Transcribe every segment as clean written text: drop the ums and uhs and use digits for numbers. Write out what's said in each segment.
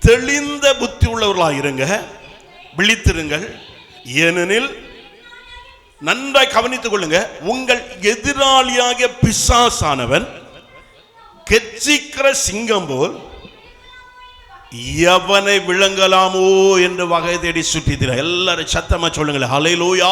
தெளிந்த புத்தி உள்ளவர்களாக இருங்க, விழித்திருங்கள். ஏனெனில் நன்றாய் கவனித்துக் கொள்ளுங்க, உங்கள் எதிராளியாகிய பிசாசானவன் கெர்ச்சிக்கிற சிங்கம் போல் எவனை விளங்கலாமோ என்று வகை தேடி சுற்றித்திர. எல்லாரும் சத்தமா சொல்லுங்களேன், ஹல்லேலூயா.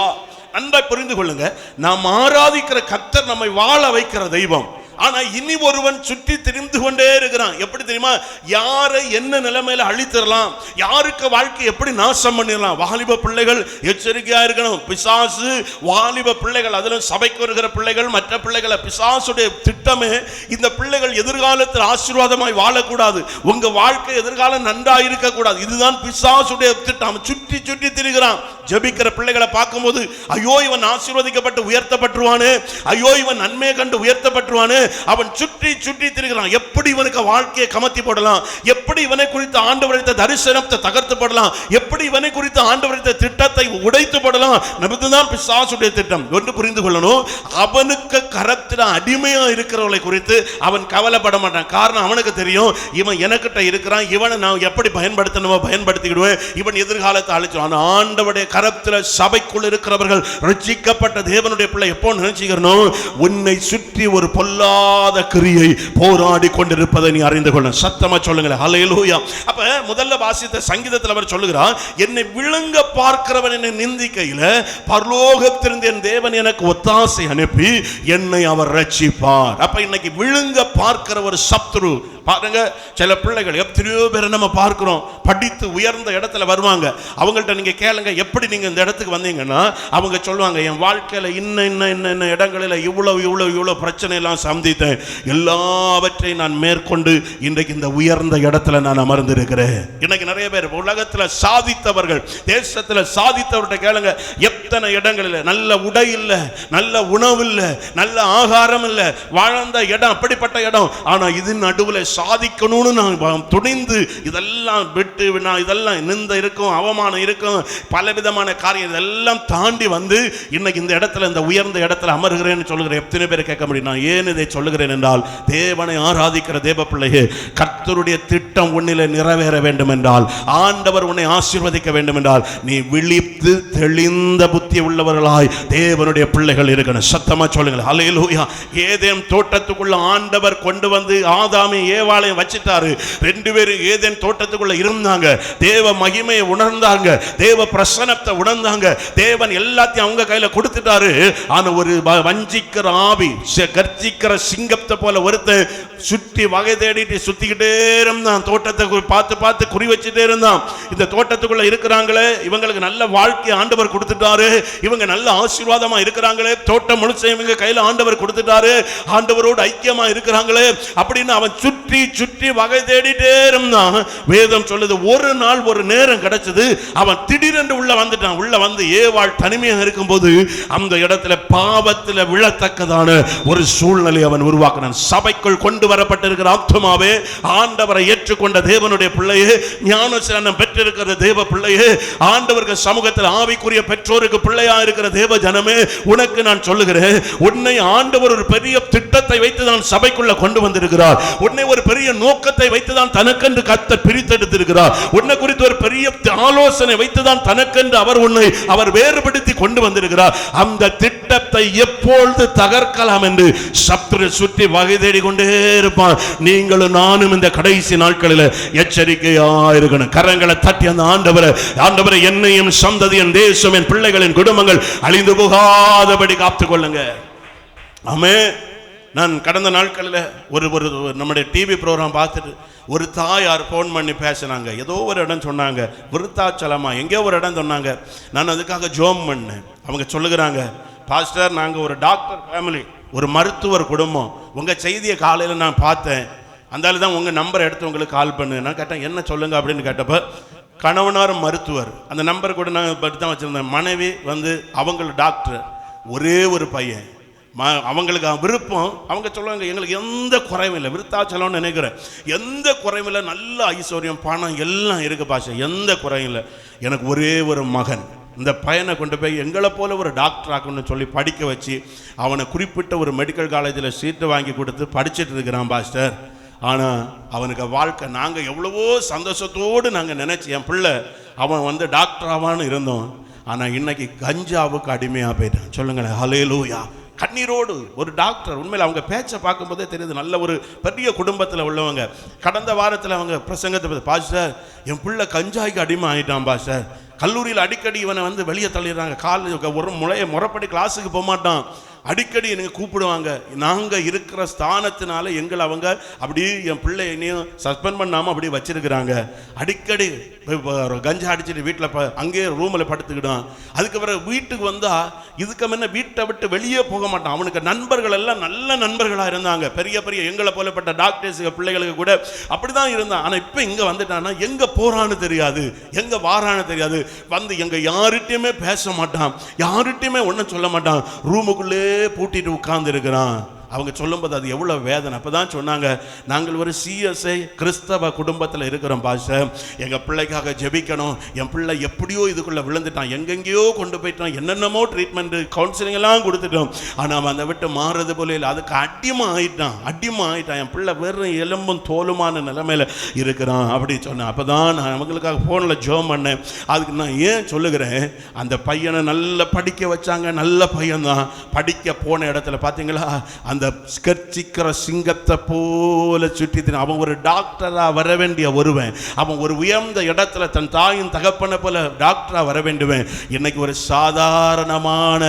நன்றாய் புரிந்து கொள்ளுங்க, நாம் ஆராதிக்கிற கர்த்தர் நம்மை வாழ வைக்கிற தெய்வம். ஆனா இனி ஒருவன் சுற்றி திரிந்து கொண்டே இருக்கிறான். எப்படி தெரியுமா? யாரை என்ன நிலைமையில அழித்திடலாம், யாருக்கு வாழ்க்கை எப்படி நாசம் பண்ணிடலாம். வாலிப பிள்ளைகள் எச்சரிக்கையா இருக்கணும். பிசாசு வாலிப பிள்ளைகள், அதிலும் சபைக்கு வருகிற பிள்ளைகள், மற்ற பிள்ளைகளை, பிசாசுடைய திட்டமே இந்த பிள்ளைகள் எதிர்காலத்தில் ஆசீர்வாதமாய் வாழக்கூடாது, உங்க வாழ்க்கை எதிர்காலம் நன்றா இருக்கக்கூடாது. இதுதான் பிசாசுடைய திட்டம். சுற்றி சுற்றி திரிகிறான். ஜெபிக்கிற பிள்ளைகளை பார்க்கும்போது ஐயோ இவன் ஆசீர்வதிக்கப்பட்டு உயர்த்தப்பட்டுருவானே, ஐயோ இவன் நன்மையை கண்டு உயர்த்தப்பட்டுருவானே, அவன் சுற்றி சுற்றி திரிகிறான். எப்படி இவனுக்கு வாழ்க்கையை கமத்தி போடலாம், எப்படி இவனை குறித்து ஆண்டவரின் தரிசனத்தை தகர்த்து போடலாம், எப்படி இவனை குறித்து ஆண்டவரின் திட்டத்தை உடைத்து போடலாம். நமக்குதான் பிசாசுடைய திட்டம். ஒன்று புரிந்து கொள்ளணும், அவனுக்கு கரத்தில் அடிமையா இருக்கிறவர்களை குறித்து அவன் கவலைப்பட மாட்டான். காரணம் அவனுக்கு தெரியும், இவன் எனக்கிட்ட இருக்கிறான், இவனை நான் எப்படி பயன்படுத்தணுமோ பயன்படுத்திக்கிடுவேன், இவன் எதிர்காலத்தை அழிச்சிடுவான். ஆண்டவருடைய கரத்தில் சபைக்குள் இருக்கிறவர்கள் ரட்சிக்கப்பட்ட தேவனுடைய பிள்ளை எப்போ நினைச்சுக்கணும், உன்னை சுற்றி ஒரு பொல்லாத கிரியை போராடி கொண்டிருப்பதை நீ அறிந்து கொள்ள. சத்தமா சொல்லுங்களேன், ஹல்லேலூயா. அப்ப முதல்ல வாசித்த சங்கீதத்தில் அவர் சொல்லுகிறார், என்னை விழுங்க பார்க்கிறவன் என்னை நிந்திக்கையில பரலோகத்திலிருந்து என் தேவன் எனக்கு ஒத்தாசை அனுப்பி என்னை அவர் ரட்சிப்பார். அப்ப இன்னைக்கு விழுங்க பார்க்கிற ஒரு சத்ரு பாருங்க. சில பிள்ளைகள் எத்தனையோ பேரை நம்ம பார்க்கிறோம், படித்து உயர்ந்த இடத்துல வருவாங்க. அவங்கள்ட்ட நீங்க கேளுங்க, எப்படி நீங்க இந்த இடத்துக்கு வந்தீங்கன்னா அவங்க சொல்லுவாங்க, என் வாழ்க்கையில இன்ன இடங்களில் இவ்வளவு பிரச்சனை எல்லாம் சந்தித்தேன், எல்லாவற்றையும் நான் மேற்கொண்டு இன்றைக்கு இந்த உயர்ந்த இடத்துல நான் அமர்ந்திருக்கிறேன். இன்னைக்கு நிறைய பேர் உலகத்துல சாதித்தவர்கள், தேசத்துல சாதித்தவர்கிட்ட கேளுங்க, எத்தனை இடங்களில் நல்ல உடை இல்லை, நல்ல உணவு இல்லை, நல்ல ஆகாரம் இல்லை, வாழ்ந்த இடம் அப்படிப்பட்ட இடம். ஆனா இது நடுவில் சாதிக்கணும்னு நான் துணிந்து இதெல்லாம் விட்டு இதெல்லாம் நிந்த இருக்கும், அவமானம் இருக்கும், பலவிதமான காரியம் இதெல்லாம் தாண்டி வந்து இன்னைக்கு இந்த இடத்துல, இந்த உயர்ந்த இடத்துல அமர்கிறேன்னு சொல்லுகிறேன். எத்தனை பேர் கேட்க முடியும்? நான் ஏன் இதை சொல்லுகிறேன் என்றால், தேவனை ஆராதிக்கிற தேவ பிள்ளையே, கர்த்தருடைய திட்டம் உன்னிலே நிறைவேற வேண்டும் என்றால், ஆண்டவர் உன்னை ஆசீர்வதிக்க வேண்டும் என்றால், நீ விழித்து தெளிந்த புத்தி உள்ளவர்களாய் தேவனுடைய பிள்ளைகள் இருக்கணும். சத்தமா சொல்லுங்கள், ஹல்லேலூயா. ஏதேன் தோட்டத்துக்குள்ள ஆண்டவர் கொண்டு வந்து ஆதாமை ஏவாளையும் வச்சிட்டாரு. ரெண்டு பேரும் ஏதேன் தோட்டத்துக்குள்ள இருந்தாங்க, தேவ மகிமையை உணர்ந்தாங்க, தேவ பிரசன்னத்தை உணர்ந்தாங்க, தேவன் எல்லாத்தையும் அவங்க கையில கொடுத்துட்டாரு. ஆனா ஒரு வஞ்சிக்கிற ஆவி, கர்ஜிக்கிற சிங்கத்தை போல ஒருத்தன் சுற்றி வகை தேடிட்டு சுத்திக்கிட்டே இருந்தான். தோட்டத்தை பார்த்து பார்த்து குறி வச்சுட்டே இருந்தான். இந்த தோட்டத்துக்குள்ள இருக்கிறாங்களே, இவங்களுக்கு நல்ல வாழ்க்கை ஆண்டவர் கொடுத்துட்டாரு, இவங்க நல்ல ஆசீர்வாதமா இருக்கிறாங்களே, தோட்டம் முழுச இவங்க கையில ஆண்டவர் கொடுத்துட்டாரு, ஆண்டவரோடு ஐக்கியமா இருக்கிறாங்களே அப்படின்னு அவன் சுற்றி சுற்றி வகை தேடிட்டே இருந்தான். வேதம் சொல்லுது, ஒரு நாள் ஒரு நேரம் கிடைச்சது, அவன் திடீரென்று உள்ள வந்துட்டான். உள்ள வந்து ஏவாள் தனிமையாக இருக்கும்போது அந்த இடத்துல பாவத்தில் விழத்தக்கதான ஒரு சூழ்நிலை அவன் உருவாக்கினான். சபைக்குள் கொண்டு வரப்பட்டிருக்கிற ஆத்துமாவே, ஆண்டவரை ஏற்றுக்கொண்ட தேவனுடைய பிள்ளையே, ஞானஸ்நானம் பெற்றிருக்கிற தேவ பிள்ளையே, ஆண்டவருக்கு சமூகத்தில் ஆவிக்குரிய பெற்றோருக்கு பிள்ளையா இருக்கிற தேவ ஜனமே, உனக்கு நான் சொல்லுகிறேன், உன்னை ஆண்டவர் ஒரு பெரிய திட்டத்தை வைத்து தான் சபைக்குள்ள கொண்டு வந்திருக்கிறார். உன்னை ஒரு பெரிய நோக்கத்தை வைத்துதான் தனக்கென்று கர்த்தர் பிரித்தெடுத்திருக்கிறார். உன்னை குறித்து ஒரு பெரிய ஆலோசனை வைத்துதான் தனக்கென்று அவர் வேறுபடுத்தி கொண்டு வந்திருக்கிறார். அந்த திட்டத்தை எப்பொழுது தகர்க்கலாம் என்று சத்துரு சுற்றி வகை தேடிக்கொண்டே இருப்பான். நீங்களும் நானும் இந்த கடைசி நாட்களில் எச்சரிக்கையா இருக்கணும். கரங்களை தட்டி அந்த ஆண்டவரை என்னையும் சந்ததி, என் தேசம், என் பிள்ளைகளின் குடும்பங்கள் அழிந்து போகாதபடி காத்துக் கொள்ளுங்க. ஆமென். நான் கடந்த நாட்களில் ஒரு நம்முடைய டிவி ப்ரோக்ராம் பார்த்துட்டு ஒரு தாயார் ஃபோன் பண்ணி பேசினாங்க. ஏதோ ஒரு இடம் சொன்னாங்க, விருத்தாச்சலமா எங்கேயோ ஒரு இடம் சொன்னாங்க. நான் அதுக்காக ஜோம் பண்ணேன். அவங்க சொல்லுகிறாங்க, பாஸ்டர், நாங்கள் ஒரு டாக்டர் ஃபேமிலி, ஒரு மருத்துவர் குடும்பம், உங்கள் செய்தியை காலையில் நான் பார்த்தேன், அந்தால தான் உங்கள் நம்பரை எடுத்து உங்களுக்கு கால் பண்ணு. நான் கேட்டேன், என்ன சொல்லுங்க அப்படின்னு கேட்டப்போ, கணவனார் மருத்துவர், அந்த நம்பர் கூட நான் பற்றி தான் வச்சுருந்தேன். மனைவி வந்து அவங்கள டாக்டர், ஒரே ஒரு பையன், அவங்களுக்கு விருப்பம். அவங்க சொல்லுவாங்க, எங்களுக்கு எந்த குறையும் இல்லை, விருத்தாச்சலம்னு நினைக்கிறேன், எந்த குறையும் இல்லை, நல்ல ஐஸ்வர்யம், பணம் எல்லாம் இருக்கு பாஷா, எந்த குறையும் இல்லை, எனக்கு ஒரே ஒரு மகன், இந்த பையனை கொண்டு போய் எங்களை போல ஒரு டாக்டர் ஆக்கணும்னு சொல்லி படிக்க வச்சு அவனை குறிப்பிட்ட ஒரு மெடிக்கல் காலேஜில் சீட்டு வாங்கி கொடுத்து படிச்சுட்டு இருக்கிறான் பாஸ்டர். ஆனால் அவனுக்கு வாழ்க்கை நாங்கள் எவ்வளவோ சந்தோஷத்தோடு நாங்கள் நினச்சி என் பிள்ளை அவன் வந்து டாக்டர் ஆவான்னு இருந்தோம். ஆனால் இன்னைக்கு கஞ்சாவுக்கு அடிமையாக போயிட்டான். சொல்லுங்களேன் ஹல்லேலூயா. கண்ணீரோடு ஒரு டாக்டர். உண்மையில் அவங்க பேச்சை பார்க்கும்போதே தெரியுது நல்ல ஒரு பெரிய குடும்பத்தில் உள்ளவங்க. கடந்த வாரத்தில் அவங்க பிரசங்கத்தை பாஸ்டர் என் பிள்ளை கஞ்சாய்க்கு அடிமை ஆகிட்டான் பாஸ்டர். கல்லூரியில் அடிக்கடி இவனை வந்து வெளியே தள்ளிடுறாங்க. ஒரு முறைப்படி கிளாஸுக்கு போக மாட்டான். அடிக்கடி எனக்கு கூப்பிடுவாங்க. நாங்கள் இருக்கிற ஸ்தானத்தினால எங்களை அவங்க அப்படியே என் பிள்ளை என்னையும் சஸ்பெண்ட் பண்ணாமல் அப்படியே வச்சிருக்கிறாங்க. அடிக்கடி கஞ்சா அடிச்சுட்டு வீட்டில் அங்கேயே ரூமில் படுத்துக்கிட்டான். அதுக்கப்புறம் வீட்டுக்கு வந்தால் இதுக்கு முன்ன வீட்டை விட்டு வெளியே போக மாட்டான். அவனுக்கு நண்பர்கள் எல்லாம் நல்ல நண்பர்களாக இருந்தாங்க. பெரிய பெரிய எங்களை போலப்பட்ட டாக்டர்ஸுக்கு பிள்ளைகளுக்கு கூட அப்படி தான் இருந்தான். ஆனால் இப்போ இங்கே வந்துட்டான்னா எங்கே போகிறான்னு தெரியாது, எங்கே வாரான்னு தெரியாது. வந்து எங்கே யார்கிட்டையுமே பேச மாட்டான், யார்கிட்டையுமே ஒன்றும் சொல்ல மாட்டான். ரூமுக்குள்ளே பூட்டிட்டு உட்கார்ந்து இருக்கிறான். அவங்க சொல்லும்போது அது எவ்வளோ வேதனை. அப்போ தான் சொன்னாங்க, நாங்கள் ஒரு சிஎஸ்ஐ கிறிஸ்தவ குடும்பத்தில் இருக்கிறோம் பாஸ்டர், எங்கள் பிள்ளைக்காக ஜெபிக்கணும். என் பிள்ளை எப்படியோ இதுக்குள்ளே விழுந்துட்டான், எங்கெங்கேயோ கொண்டு போயிட்டான், என்னென்னமோ ட்ரீட்மெண்ட்டு கவுன்சிலிங் எல்லாம் கொடுத்துட்டோம். ஆனால் அவன் அதை விட்டு மாறுறது போல இல்லை, அதுக்கு அடிமை ஆயிட்டான். என் பிள்ளை வெறும் எலும்பும் தோலுமான நிலைமையில் இருக்கிறான் அப்படி சொன்னேன். அப்போ தான் நான் அவங்களுக்காக ஃபோனில் ஜோம் பண்ணேன். அதுக்கு நான் ஏன் சொல்லுகிறேன், அந்த பையனை நல்லா படிக்க வச்சாங்க. நல்ல பையன்தான். படிக்க போன இடத்துல பார்த்தீங்களா அந்த ஸ்கர்ச்சிக்கிற சிங்கத்தை போல சுற்றி. அவன் ஒரு டாக்டரா வர வேண்டிய ஒருவன். அவன் ஒரு உயர்ந்த இடத்துல தன் தாயின் தகப்பனை போல டாக்டரா வர வேண்டுவன். இன்னைக்கு ஒரு சாதாரணமான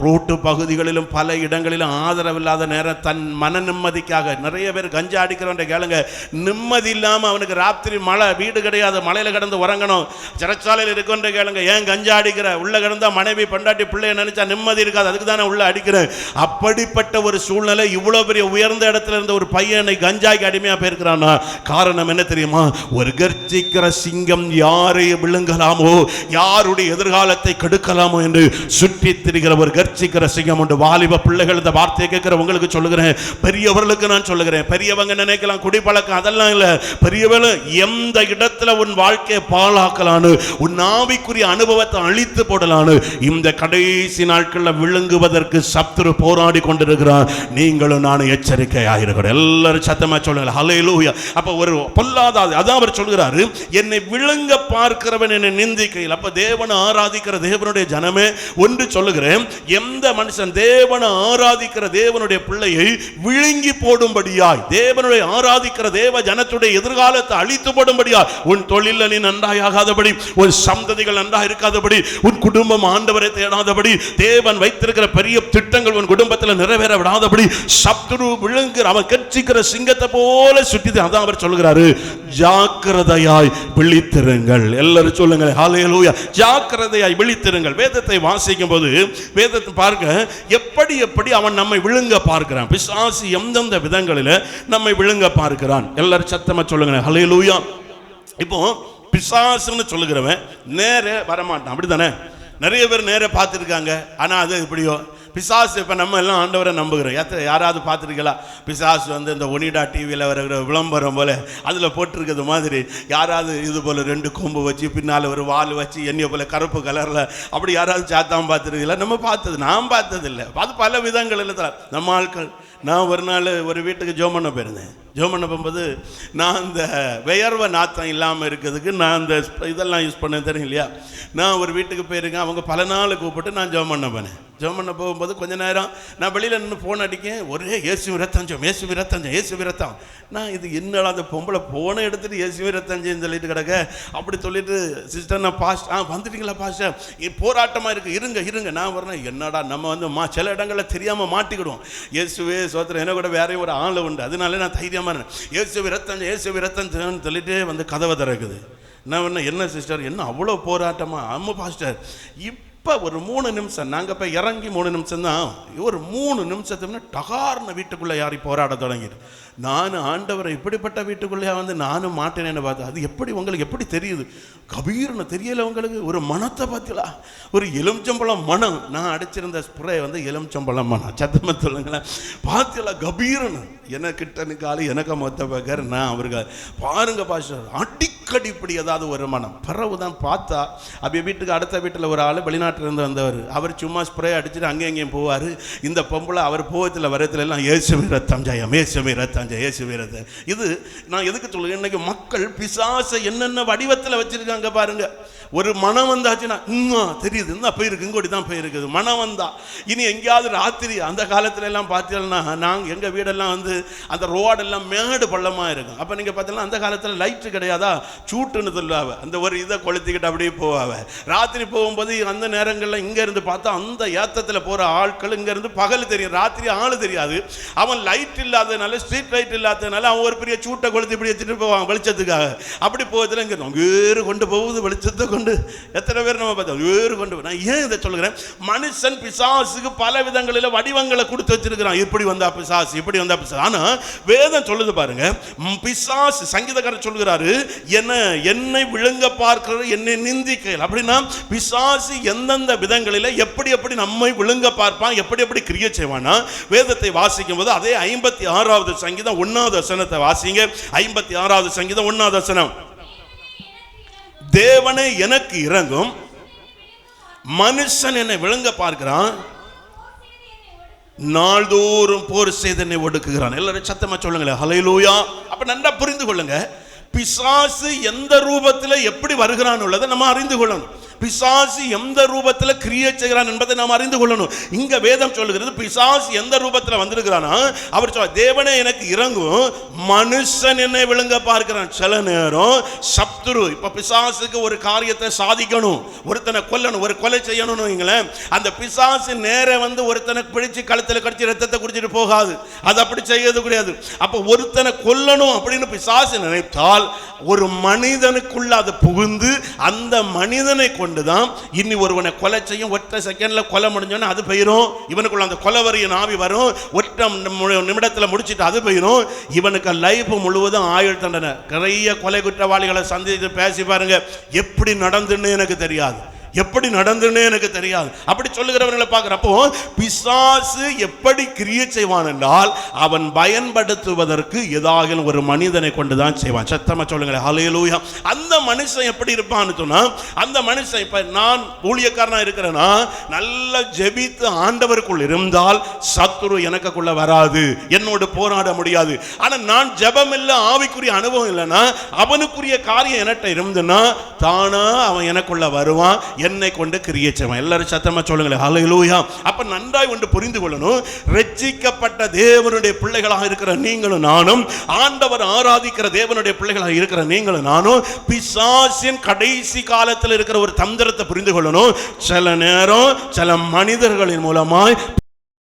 ரோட்டு பகுதிகளிலும் பல இடங்களிலும் ஆதரவில்லாத நேரம் தன் மன நிம்மதிக்காக நிறைய பேர் கஞ்சா அடிக்கிறவன் கேளுங்க. நிம்மதி இல்லாமல் அவனுக்கு ராத்திரி மழை, வீடு கிடையாது, மலையில் கிடந்து உறங்கணும். சிறைச்சாலையில் இருக்கின்ற கேளுங்க, ஏன் கஞ்சா அடிக்கிற? உள்ள கிடந்தா மனைவி பண்டாட்டி பிள்ளைய நினைச்சா நிம்மதி இருக்காது, அதுக்கு தானே உள்ள அடிக்கிறேன். அப்படிப்பட்ட ஒரு சூழ்நிலை. இவ்வளவு பெரிய உயர்ந்த இடத்துல இருந்த ஒரு பையனை கஞ்சாய்க்கு அடிமையா போயிருக்கிறானா? காரணம் என்ன தெரியுமா? ஒரு கர்ஜிக்கிற சிங்கம் யாரை விழுங்கலாமோ, யாருடைய எதிர்காலத்தை கெடுக்கலாமோ என்று சுற்றி திரிகிற ஒரு கர்ஜிக்கிற சிங்கம் உண்டு. வாலிப பிள்ளைகள் இந்த வார்த்தையை கேட்கிற உங்களுக்கு சொல்லுகிறேன், பெரியவர்களுக்கு நான் சொல்லுகிறேன். பெரியவங்க நினைக்கலாம் குடிப்பழக்கம், அதெல்லாம் இல்ல. பெரியவங்க எந்த இடத்துல உன் வாழ்க்கையை பாழாக்கலான்னு, உன் ஆவிக்குரிய அனுபவத்தை அழித்து போடலான்னு இந்த கடைசி நாட்களில் விழுங்குவதற்கு சத்துரு போராடி கொண்டிருக்கிறான். நீங்களும் நானும் எச்சரிக்கையாக இருக்கிறோம். எல்லாரும் சத்தமா சொல்லுங்க ஹல்லேலூயா. அப்ப ஒரு பொல்லாத, அதான் அவர் சொல்கிறாரு, என்னை விழுங்க பார்க்கிறவன் என்னை நிந்திக்கையில். அப்ப தேவனை ஆராதிக்கிற தேவனுடைய ஜனமே ஒன்று சொல்லுகிறேன், எந்த மனுஷன் தேவனை ஆராதிக்கிற தேவனுடைய பிள்ளையை விழுங்கி போடும்படியாய், தேவனுடைய ஆராதிக்கிற தேவ ஜனத்துடைய எதிர்காலத்தை அழித்து போடும்படியாய், உன் தொழில நீ நன்றாயாகாதபடி, உன் சந்ததிகள் நன்றாக இருக்காதபடி, உன் குடும்பம் ஆண்டவரை தேடாதபடி, தேவன் வைத்திருக்கிற பெரிய திட்டங்கள் உன் குடும்பத்தில் நிறைவேற விடாதபடி சத்துரு விழுங்குற, அவன் கர்ச்சிக்கிற சிங்கத்தை போல சுற்றி. அதான் அவர் சொல்கிறாரு, ஜாக்கிரதையாய் விழித்திருங்கள். எல்லாரும் சொல்லுங்க ஹல்லேலூயா. ஜாக்கிரதையாய் விழித்திருங்கள். வேதத்தை வாசிக்கும் போது வேதத்தை பார்க்க எப்படி அவன் நம்மை விழுங்க பார்க்கிறான். பிசாசு எந்தெந்த விதங்களில் நம்மை விழுங்க பார்க்கிறான். எல்லாரும் சத்தமா சொல்லுங்க ஹல்லேலூயா. இப்போ பிசாசுன்னு சொல்லுகிறவன் நேர வரமாட்டான், அப்படித்தானே? நிறைய பேர் நேர பார்த்துருக்காங்க. ஆனால் அது எப்படியோ பிசாசு. இப்போ நம்ம எல்லாம் ஆண்டவரை நம்புகிறோம். யாராவது பார்த்துருக்கலாம் பிசாசு வந்து இந்த ஒனிடா டிவியில் வர விளம்பரம் போல அதில் போட்டிருக்கிறது மாதிரி யாராவது இது போல் 2 கொம்பு வச்சு பின்னால் ஒரு வால் வச்சு என்னைய போல கருப்பு கலரில் அப்படி யாராவது சாத்தாம பார்த்துருக்கீங்களா? நம்ம பார்த்தது, நான் பார்த்ததில்லை. அது பல விதங்களில் தான் நம்ம ஆட்கள். நான் ஒரு நாள் ஒரு வீட்டுக்கு ஜோம் பண்ண போயிருந்தேன். ஜோம் பண்ண போகும்போது நான் இந்த வியர்வை நாத்தம் இல்லாமல் இருக்கிறதுக்கு நான் இந்த இதெல்லாம் யூஸ் பண்ண தெரியும் இல்லையா. நான் ஒரு வீட்டுக்கு போயிருக்கேன். அவங்க பல நாள் கூப்பிட்டு நான் ஜோம் பண்ண போனேன். ஜோம் பண்ண போகும்போது கொஞ்ச நேரம் நான் வெளியில் நின்று ஃபோன் அடிக்கேன். ஒரே ஏசு ரத்தஞ்சம், ஏசு ரத்தஞ்சம், ஏசு ரத்தம். நான் இது என்னடா அந்த பொம்பளை ஃபோனை எடுத்துகிட்டு ஏசு ரத்தஞ்சன்னு சொல்லிட்டு கிடக்க. அப்படி சொல்லிட்டு சிஸ்டர் நான் வந்துட்டீங்களா பாஸ்டர், போராட்டமாக இருக்குது, இருங்க நான் வரேன். என்னடா நம்ம வந்து சில இடங்களில் தெரியாமல் மாட்டிக்கிடுவோம். இயேசுவே சோத்திரம், என்ன கூட வேற ஒரு ஆள் உண்டு, அதனால நான் தைரியமாக இயேசுவே ரத்தஞ்சம், இயேசுவே ரத்தஞ்சம்னு சொல்லிட்டு வந்து கதவை திறக்குது. நான் என்ன சிஸ்டர் என்ன அவ்வளோ போராட்டமா? ஆமாம் பாஸ்டர். இப்போ ஒரு 3 நிமிஷம் நாங்கள் இப்போ இறங்கி 3 நிமிஷம் தான், ஒரு 3 நிமிஷத்துக்கு டகார்னு வீட்டுக்குள்ளே யாரி போராட தொடங்கிட்டு, நான் ஆண்டவரை இப்படிப்பட்ட வீட்டுக்குள்ளேயே வந்து நானும் மாட்டேனேன்னு பார்த்தேன். அது எப்படி உங்களுக்கு எப்படி தெரியுது? கபீர்னு தெரியல உங்களுக்கு? ஒரு மனத்தை பார்த்தீங்களா? ஒரு எலுமிச்சம்பழம் மனம். நான் அடிச்சிருந்த ஸ்ப்ரே வந்து எலுமிச்சம்பழம் மனம். சத்தமாக சொல்லுங்களேன். பார்த்தீங்களா? கபீர்னு எனக்கிட்ட நிற்காலும் எனக்கு மொத்த பேக்கர் நான் அவருக்கு பாருங்க பாஸ்டர் அடிக்கடி இப்படி ஏதாவது ஒரு மனம் பிறகு தான் பார்த்தா அப்படி வீட்டுக்கு அடுத்த வீட்டில் ஒரு ஆள் வெளிநாட்டிலிருந்து வந்தவர். அவர் சும்மா ஸ்ப்ரே அடிச்சுட்டு அங்கே எங்கேயும் போவார். இந்த பொம்பளை அவர் போகத்தில் வரத்துல எல்லாம் இயேசுவே ரத்தம் ஜெயம், இயேசுவே ரத்தம் ஜெயம், இயேசுவே ரத்தம். இது நான் எதுக்கு சொல்லுங்க, இன்னைக்கு மக்கள் பிசாசை என்னென்ன வடிவத்தில் வச்சிருக்காங்க பாருங்க. ஒரு மனம் வந்தாச்சுன்னா தெரியுது இன்னும் போயிருக்கு, இங்கோடி தான் போயிருக்குது மனம் வந்தா. இனி எங்கேயாவது ராத்திரி அந்த காலத்துல எல்லாம் பார்த்தீங்கன்னா நாங்கள் எங்கள் வீடெல்லாம் வந்து அந்த ரோடெல்லாம் மேடு பள்ளமாக இருக்கும். அப்போ நீங்கள் பார்த்தீங்கன்னா அந்த காலத்தில் லைட்டு கிடையாதா, சூட்டுன்னு சொல்லுவாங்க. அந்த ஒரு இதை கொளுத்திக்கிட்டு அப்படியே போவாங்க. ராத்திரி போகும்போது அந்த நேரங்களில் இங்கேருந்து பார்த்தா அந்த ஏத்தத்தில் போகிற ஆட்கள் இங்கேருந்து பகல் தெரியும், ராத்திரி ஆள் தெரியாது. அவன் லைட் இல்லாததுனால, ஸ்ட்ரீட் லைட் இல்லாததுனால அவன் ஒரு பெரிய சூட்டை கொளுத்தி இப்படி வச்சுட்டு போவாங்க வெளிச்சத்துக்காக. அப்படி போவதில் இங்கே வேறு கொண்டு போகுது வெளிச்சத்தை கொண்டு. எத்தனை பேர் நம்ம பார்த்தோம் வேறு கொண்டு. நான் ஏன் இதை சொல்கிறேன், மனுஷன் பிசாசுக்கு பல விதங்களில் வடிவங்களை கொடுத்து வச்சிருக்கிறான். இப்படி வந்தா பிசாசு, இப்படி வந்தா பிசாசு. ஆனா வேதம் சொல்லுது பாருங்க, பிசாசு சங்கீதக்காரர் சொல்கிறாரு, என்னை விழுங்க பார்க்கிறது என்னை நிந்திக்கையில். அப்படின்னா பிசாசு எந்தெந்த விதங்களில் எப்படி எப்படி நம்மை விழுங்க பார்ப்பான், எப்படி எப்படி கிரியை செய்வானா. வேதத்தை வாசிக்கும் போது அதே 56வது சங்கீதம் 1வது வசனத்தை வாசிங்க. 56வது சங்கீதம் 1வது வசனம், தேவனே எனக்கு இறங்கும், மனுஷன் என்னை விழுங்க பார்க்கிறான், நாள்தோறும் போர் செய்து என்னை ஒடுக்குகிறான். எல்லாரும் சத்தமா சொல்லுங்களேன் ஹல்லேலூயா. அப்ப நன்றா புரிந்து கொள்ளுங்க, பிசாசு எந்த ரூபத்தில் எப்படி வருகிறான் உள்ளதை நம்ம அறிந்து கொள்ளணும். பிசாசு எந்த ரூபத்தில் கிரியை செய்கிறான் என்பதை நாம் அறிந்து கொள்ளணும். இங்க வேதம் சொல்லுகிறது பிசாசு எந்த ரூபத்தில் வந்திருக்கிறானா, அவர் சொல்ல தேவனே எனக்கு இறங்கும், மனுஷன் என்னை விழுங்க பார்க்கிறான். சில நேரம் சத்துரு இப்ப பிசாசுக்கு ஒரு காரியத்தை சாதிக்கணும், ஒருத்தனை கொல்லணும், ஒரு கொலை செய்யணும். அந்த பிசாசு நேர வந்து ஒருத்தனை பிடிச்சு கழுத்தில் கடிச்சு ரத்தத்தை குடிச்சிட்டு போகாது, அது அப்படி செய்யறது கிடையாது. அப்ப ஒருத்தனை கொல்லணும் அப்படின்னு பிசாசு நினைத்தால் ஒரு மனிதனுக்குள்ள அது புகுந்து அந்த மனிதனை கொண்டுதான் இன்னி ஒருவனை கொலை செய்யும். ஒற்றை செகண்ட்ல கொலை முடிஞ்சோன்னா அது போயிரும். இவனுக்குள்ள அந்த கொலைவரியின் ஆவி வரும், ஒற்றை நிமிடத்தில் முடிச்சுட்டு அது போயிரும். இவனுக்கு லைஃப் முழுவதும் ஆயுள் தண்டனை. நிறைய கொலை குற்றவாளிகளை சந்தித்து பேசி பாருங்க, எப்படி நடந்துன்னு எனக்கு தெரியாது, எப்படி நடந்துன்னு எனக்கு தெரியாது, அப்படி சொல்லுகிறவர்களை பார்க்கிறப்போ பிசாசு எப்படி கிரியை செய்வான் என்றால் அவன் பயன்படுத்துவதற்கு ஏதாவது ஒரு மனிதனை கொண்டுதான் செய்வான். சத்தமா சொல்லுங்களேன் ஹல்லேலூயா. அந்த மனுஷன் எப்படி இருப்பான்னு சொன்னா, அந்த மனுஷன் இப்ப நான் ஊழியக்காரனா இருக்கிறேன்னா நல்ல ஜெபித்து ஆண்டவருக்குள் இருந்தால் சத்துரு எனக்குள்ள வராது, என்னோடு போராட முடியாது. ஆனா நான் ஜெபம் இல்ல, ஆவிக்குரிய அனுபவம் இல்லைன்னா அவனுக்குரிய காரியம் என்கிட்ட இருந்துன்னா தானா அவன் எனக்குள்ள வருவான், என்னை கொண்டு கிரியை செய்வான். எல்லாரும் சத்தமா சொல்லுங்களேன் ஹல்லேலூயா. அப்ப நன்றாய் ஒன்று புரிந்து கொள்ளணும், ரட்சிக்கப்பட்ட தேவனுடைய பிள்ளைகளாக இருக்கிற நீங்களும் நானும், ஆண்டவர் ஆராதிக்கிற தேவனுடைய பிள்ளைகளாக இருக்கிற நீங்களும் நானும் பிசாசின் கடைசி காலத்தில் இருக்கிற ஒரு தந்திரத்தை புரிந்து கொள்ளணும். சில நேரம் சில மனிதர்களின் மூலமாய்